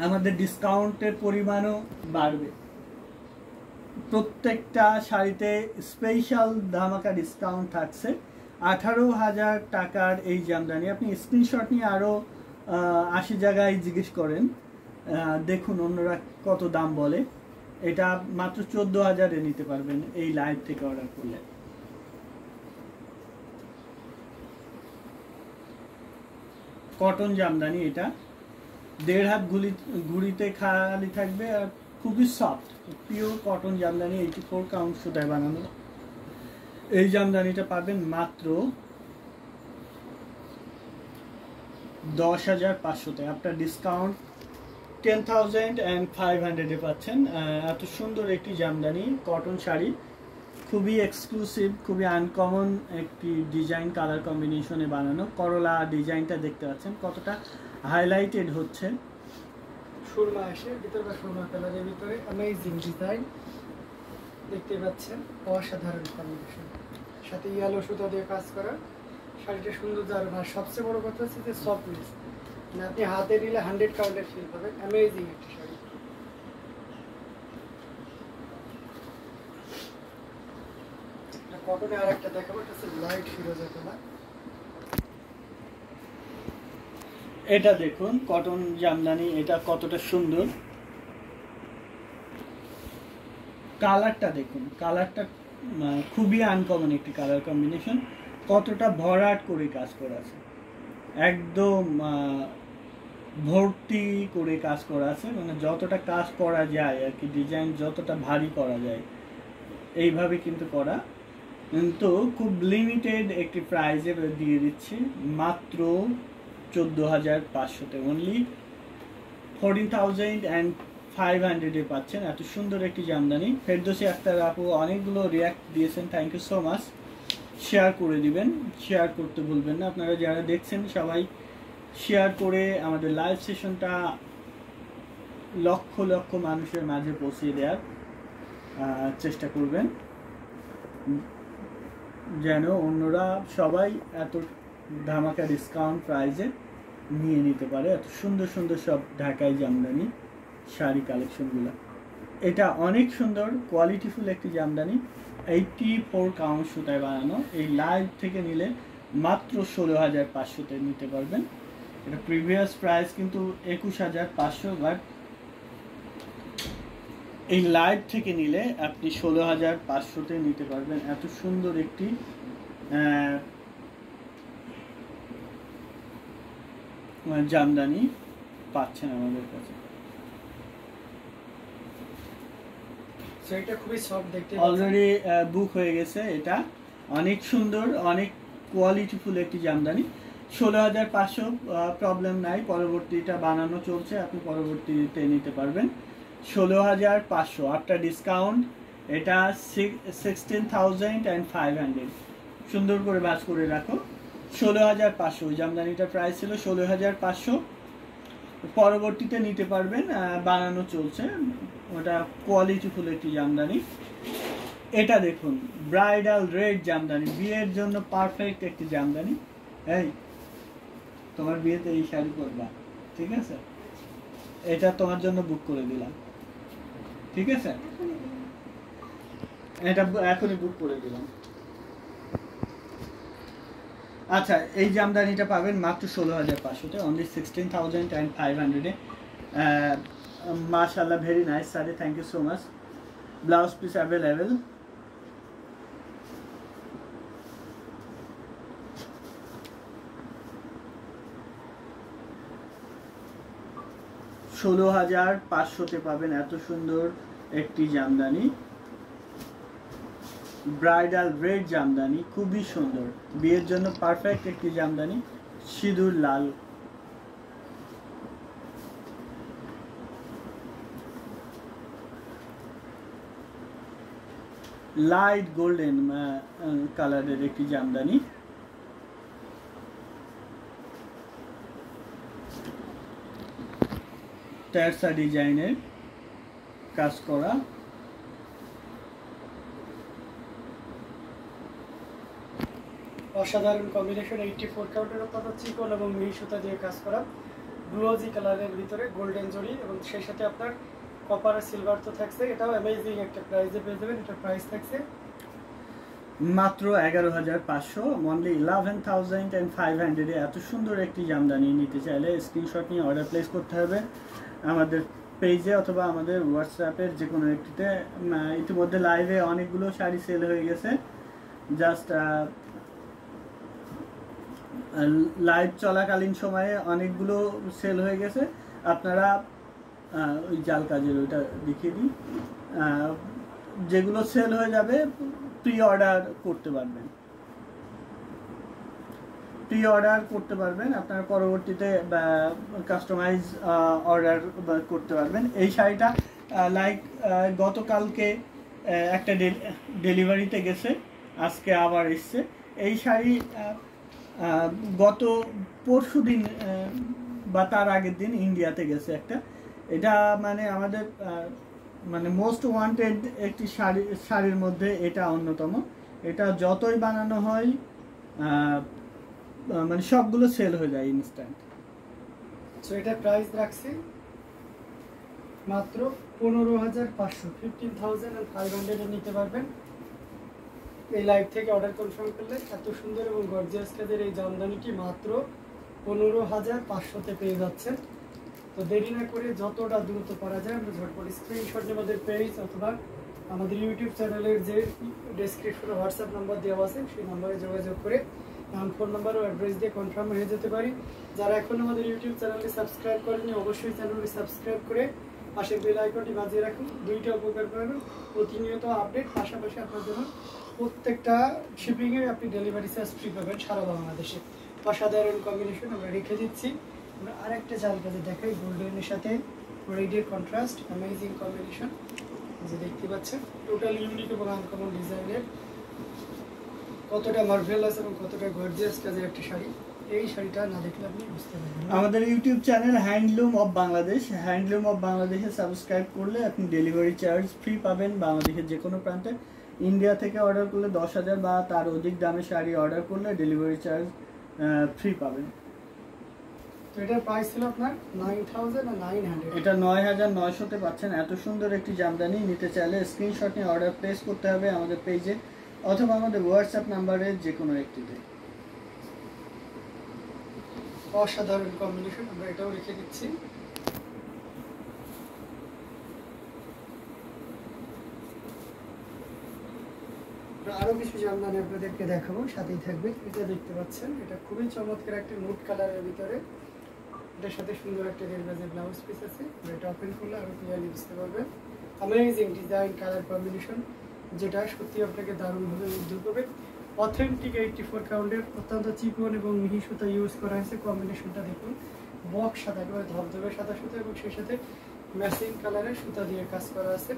আমাদের ডিসকাউন্টের পরিমাণও বাড়বে। প্রত্যেকটা শাড়িতে স্পেশাল ধামাকা ডিসকাউন্ট থাকছে। 18,000 টাকার এই জামদানি আপনি স্ক্রিনশট নিয়ে আরও 80 জায়গায় জিজ্ঞেস করেন, দেখুন অন্যরা কত দাম বলে। এটা মাত্র 14,000-এ নিতে পারবেন এই লাইভ থেকে অর্ডার করলে। কটন জামদানি, এটা 1.5 হাত ঘুড়িতে খালি থাকবে আর খুবই soft, pure cotton jamdani, 84 count সুতায় বানানো। এই জামদানিটা পাবেন মাত্র 10,500-তে। আপনার ডিসকাউন্ট 10,500-এ পাচ্ছেন। এত সুন্দর একটি জামদানি কটন শাড়ি, খুবই এক্সক্লুসিভ, খুবই আনকমন একটি ডিজাইন, কালার কম্বিনেশনে বানানো। করলা ডিজাইনটা দেখতে পাচ্ছেন কতটা হাইলাইটেড হচ্ছে, সুরমা এসে ভিতরে সুরমা কালারের ভিতরে অ্যামেজিং ডিজাইন দেখতে পাচ্ছেন, অসাধারণ কম্বিনেশন, সাথে ইয়েলো সুতা দিয়ে কাজ করা। শাড়িটা সুন্দর আর সবচেয়ে বড় কথা হচ্ছে যে সফটনেস, মানে আপনি হাতে নিলে 100 কাউন্টের ফিল পাবেন। অ্যামেজিং একটা শাড়ি। কটনে আর একটা দেখাবো, এটা হচ্ছে লাইট ফিরোজা কালার। এটা দেখুন কটন জামদানি, এটা কতটা সুন্দর, কালারটা দেখুন, কালারটা খুবই আনকমন একটি কালার কম্বিনেশন। কতটা ভরাট করে কাজ করা আছে, একদম ভর্তি করে কাজ করা আছে, মানে যতটা কাজ করা যায় আর কি, ডিজাইন যতটা ভারী করা যায় এইভাবে কিন্তু করা। কিন্তু খুব লিমিটেড একটি প্রাইজে দিয়ে দিচ্ছি, মাত্র 14,500-তে, অনলি 14,500-এ পাচ্ছেন এত সুন্দর একটি জামদানি। ফেরদৌসী আক্তার আপু অনেকগুলো রিয়াক্ট দিয়েছেন, thank you so much. Share করে দিবেন, শেয়ার করতে ভুলবেন না। আপনারা যারা দেখছেন সবাই শেয়ার করে আমাদের লাইভ সেশনটা লক্ষ লক্ষ মানুষের মাঝে পৌঁছে দেওয়ার চেষ্টা করবেন, যেন অন্যরা সবাই এত ধামাকা ডিসকাউন্ট প্রাইজে নিয়ে নিতে পারে এত সুন্দর সুন্দর সব ঢাকাই জামদানি শাড়ি কালেকশনগুলো। এটা অনেক সুন্দর কোয়ালিটিফুল একটি জামদানি, 84 কাউন্ট সুতায় বানানো। এই লাইভ থেকে নিলে মাত্র 16,500-তে নিতে পারবেন। এটা প্রিভিয়াস প্রাইস কিন্তু 21,500, বাট এই লাইভ থেকে নিলে আপনি 16,500-তে নিতে পারবেন। এত সুন্দর একটি জামদানি পাচ্ছেন আমাদের কাছে। সেটা খুবই সফট দেখতে, অলরেডি বুক হয়ে গেছে। এটা অনেক সুন্দর, অনেক কোয়ালিটিফুল একটি জামদানি। 16,500 প্রবলেম নাই, পরবর্তীটা বানানো চলছে, আপনি পরবর্তীতে নিতে পারবেন। 16,500 আফটার ডিসকাউন্ট, এটা 16,500। সুন্দর করে বাস করে রাখো, 16,500। ওই জামদানিটার প্রাইস ছিল 16,500, পরবর্তীতে নিতে পারবেন, বানানো চলছে। ওটা কোয়ালিটিফুল একটি জামদানি। এটা দেখুন ব্রাইডাল রেড জামদানি, বিয়ের জন্য পারফেক্ট একটি জামদানি। এই তোমার বিয়েতে এই শাড়ি পরবা, ঠিক আছে? এটা তোমার জন্য বুক করে দিলাম, ঠিক আছে? এটা এখনই বুক করে দিলাম। আচ্ছা, এই জামদানিটা পাবেন মাত্র 16,500-তে, অনলি 16,500-এ। মাশাআল্লাহ, very nice sari, thank you so much. Blouse piece available. $16,500-তে পাবেন এত সুন্দর একটি জামদানি, ব্রাইডাল রেড জামদানি, খুবই সুন্দর, বিয়ের জন্য পারফেক্ট একটি জামদানি। সিঁদুর লাল, লাইট গোল্ডেন কালারের একটি জামদানি। টেরসা ডিজাইনের কাজ করা, অসাধারণ কম্বিনেশন। 84 কাউন্টের উপর চিকন এবং মিহি সুতা দিয়ে কাজ করা। গ্লোজি কালারের ভিতরে গোল্ডেন জরি এবং সেই সাথে আপনার কপার আর সিলভার তো থাকছে। এটাও অ্যামেজিং একটা প্রাইসে পেয়ে যাবেন। এটার প্রাইস থাকছে মাত্র 11,500, অনলি 11,500 এত সুন্দর একটি জামদানি নিতে চাইলে স্ক্রিনশট নিয়ে অর্ডার প্লেস করতে হবে আমাদের পেজে অথবা আমাদের হোয়াটসঅ্যাপের যে কোনো একটিতে। ইতিমধ্যে লাইভে অনেকগুলো শাড়ি সেল হয়ে গেছে, জাস্ট লাইভ চলাকালীন সময়ে অনেকগুলো সেল হয়ে গেছে। আপনারা ওই জাল কাজের ওইটা দেখিয়ে দিই, যেগুলো সেল হয়ে যাবে প্রি অর্ডার করতে পারবেন, আপনারা পরবর্তীতে কাস্টমাইজ অর্ডার করতে পারবেন। এই শাড়িটা লাইক গতকালকে একটা ডেলিভারিতে গেছে, আজকে আবার এসছে। এই শাড়ি গত পরশু দিন বা তার আগের দিন ইন্ডিয়াতে গেছে একটা। এটা মানে আমাদের মানে মোস্ট ওয়ান্টেড একটি শাড়ির মধ্যে এটা অন্যতম। এটা যতই বানানো হয় মানে সবগুলো সেল হয়ে যায় ইনস্ট্যান্ট। সো এটা প্রাইস রাখছি মাত্র 15,500, 15,500 নিতে পারবেন। এই লাইভ থেকে অর্ডার কনফার্ম করলে এত সুন্দর এবং গর্জিয়াস কাজের এই জামদানিটি মাত্র 15,500-তে পেয়ে যাচ্ছেন। তো দেরি না করে যতটা দ্রুত করা যায় আমরা ঝটপট স্ক্রিনশট নিয়ে আমাদের পেজ অথবা আমাদের ইউটিউব চ্যানেলের যে ডেসক্রিপশনে হোয়াটসঅ্যাপ নাম্বার দেওয়া আছে সেই নাম্বারে যোগাযোগ করে নাম, ফোন নাম্বার ও অ্যাড্রেস দিয়ে কনফার্ম হয়ে যেতে পারি। যারা এখন আমাদের ইউটিউব চ্যানেলটি সাবস্ক্রাইব করেনি অবশ্যই চ্যানেলটি সাবস্ক্রাইব করে পাশের বেল আইকনটি বাজিয়ে রাখুন। দুইটা উপকার পাবেন, প্রতিনিয়ত আপডেট, পাশাপাশি আপনার জন্য প্রত্যেকটা শিপিংয়ে আপনি ডেলিভারি চার্জ ফ্রি পাবেন সারা বাংলাদেশে। অসাধারণ কম্বিনেশন আমরা রেখে দিচ্ছি। আমরা আরেকটা জাল কাজে দেখাই, গোল্ডেনের সাথে রেডের কন্ট্রাস্ট, অ্যামেজিং কম্বিনেশন যে দেখতে পাচ্ছেন। টোটাল ইউনিক এবং আনকমন ডিজাইনের, কতটা মার্ভেলাস এবং কতটা গর্জিয়াস কাজের একটা শাড়ি। এই শাড়িটা না দেখলে আপনি বুঝতে পারবেন। আমাদের ইউটিউব চ্যানেল হ্যান্ডলুম অফ বাংলাদেশে সাবস্ক্রাইব করলে আপনি ডেলিভারি চার্জ ফ্রি পাবেন বাংলাদেশের যে কোনো প্রান্তে। ইন্ডিয়া থেকে অর্ডার করলে 10,000 বা তার অধিক দামে শাড়ি অর্ডার করলে ডেলিভারি চার্জ ফ্রি পাবেন। তো এটার প্রাইস ছিল আপনার 9,900। এটা 9,900-তে পাচ্ছেন। এত সুন্দর একটি জামদানি নিতে চাইলে স্ক্রিনশট নিয়ে অর্ডার প্লেস করতে হবে আমাদের পেজে অথবা আমাদের হোয়াটসঅ্যাপ নাম্বারে যে কোনো একটিতে। অসাধারণ কম্বিনেশন, আমরা এটাও রেখে দিচ্ছি। আরো কিছু জামদানি আপনাদেরকে দেখাবো, সাথেই থাকবে। এটা দেখতে পাচ্ছেন, এটা খুবই চমৎকার একটা নুট কালারের ভিতরে। এটার সাথে সুন্দর একটা রেলবাজের ব্লাউজ পিস আছে। এটা ওপেন করলে আরো ক্লিয়ারলি বুঝতে পারবেন। অ্যামেজিং ডিজাইন, কালার কম্বিনেশন, যেটা সত্যি আপনাকে দারুণভাবে মুগ্ধ করবে। অথেন্টিক 84 কাউন্টের অত্যন্ত চিকন এবং মিহি সুতা ইউজ করা হয়েছে। কম্বিনেশনটা দেখুন, বক্স সাদা, একেবারে ধবধবে সাদা সুতা এবং সেই সাথে ম্যাচিং কালারের সুতা দিয়ে কাজ করা আছে।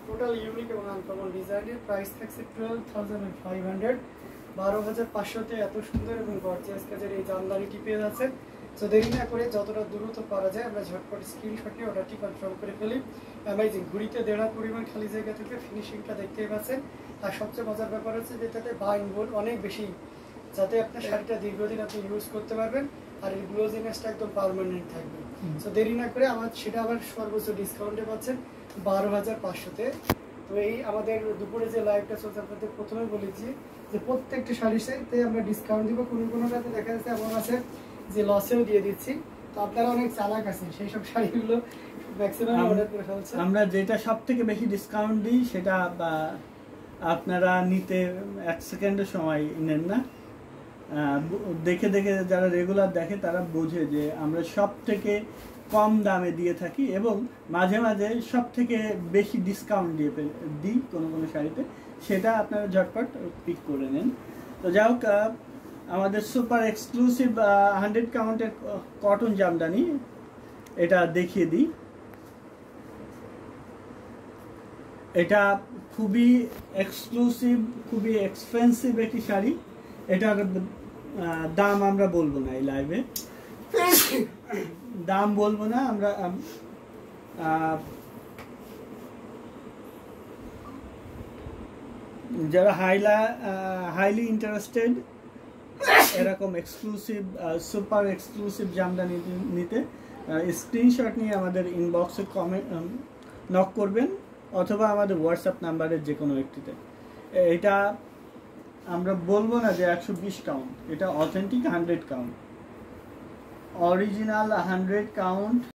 টোটাল ইউনিক এবং আনকমন ডিজাইনের। প্রাইস থাকছে 12,500, 12,500-তে এত সুন্দর এবং গর্জিয়াস কাজের এই জামদানিটি পেয়ে যাচ্ছে। তো দেরি না করে যতটা দ্রুত পারা যায় আমরা ঝটপট স্ক্রিনশট নিয়ে অর্ডারটি কনফার্ম করে ফেলি। অ্যামেজিং, ঘুরিতে দেড়া পরিমাণ খালি জায়গা থেকে ফিনিশিংটা দেখতেই পাচ্ছেন। আর সবচেয়ে মজার ব্যাপার হচ্ছে যেটাতে বাইন্ড বোর্ড অনেক বেশি, যাতে আপনার শাড়িটা দীর্ঘদিন আপনি ইউজ করতে পারবেন আর এই গ্লোজিনেসটা একদম পার্মানেন্ট থাকবে। তো দেরি না করে আমার সেটা আবার সর্বোচ্চ ডিসকাউন্টে পাচ্ছেন 12,500-তে। তো এই আমাদের দুপুরে যে লাইভটা চলছে আপনাদের প্রথমে বলেছি যে প্রত্যেকটা শাড়ির সাথে আমরা ডিসকাউন্ট দিব। কোনোটাতে দেখা যাচ্ছে এমন আছে যে লসেও দিয়ে দিচ্ছি। তো আপনারা অনেক চালাক আছেন, সেই সব শাড়িগুলো ম্যাক্সিমাম অর্ডার করে ফেলছেন। আমরা যেটা সব থেকে বেশি ডিসকাউন্ট দিই সেটা আপনারা নিতে 1 সেকেন্ডের সময় নেন না। দেখে দেখে যারা রেগুলার দেখে তারা বোঝে যে আমরা সব থেকে কম দামে দিয়ে থাকি এবং মাঝে মাঝে সব থেকে বেশি ডিসকাউন্ট দিয়ে দিই কোনো কোনো শাড়িতে। সেটা আপনারা ঝটপট পিক করে নেন। তো যাই হোক, আমাদের সুপার এক্সক্লুসিভ 100 কাউন্টের কটন জামদানি এটা দেখিয়ে দিই। এটা খুবই এক্সক্লুসিভ, খুবই এক্সপেন্সিভ একটি শাড়ি। এটার দাম আমরা বলবো না এই লাইভে, দাম বলবো না আমরা। যারা হাইলি ইন্টারেস্টেড এরকম এক্সক্লুসিভ সুপার এক্সক্লুসিভ জামদানি নিতে স্ক্রিনশট নিয়ে আমাদের ইনবক্সে কমেন্ট নক করবেন অথবা আমাদের হোয়াটসঅ্যাপ নাম্বারের যে কোনো একটিতে। এটা আমরা বলবো না যে 120 কাউন্ট, এটা অথেন্টিক 100 কাউন্ট, অরিজিনাল 100 কাউন্ট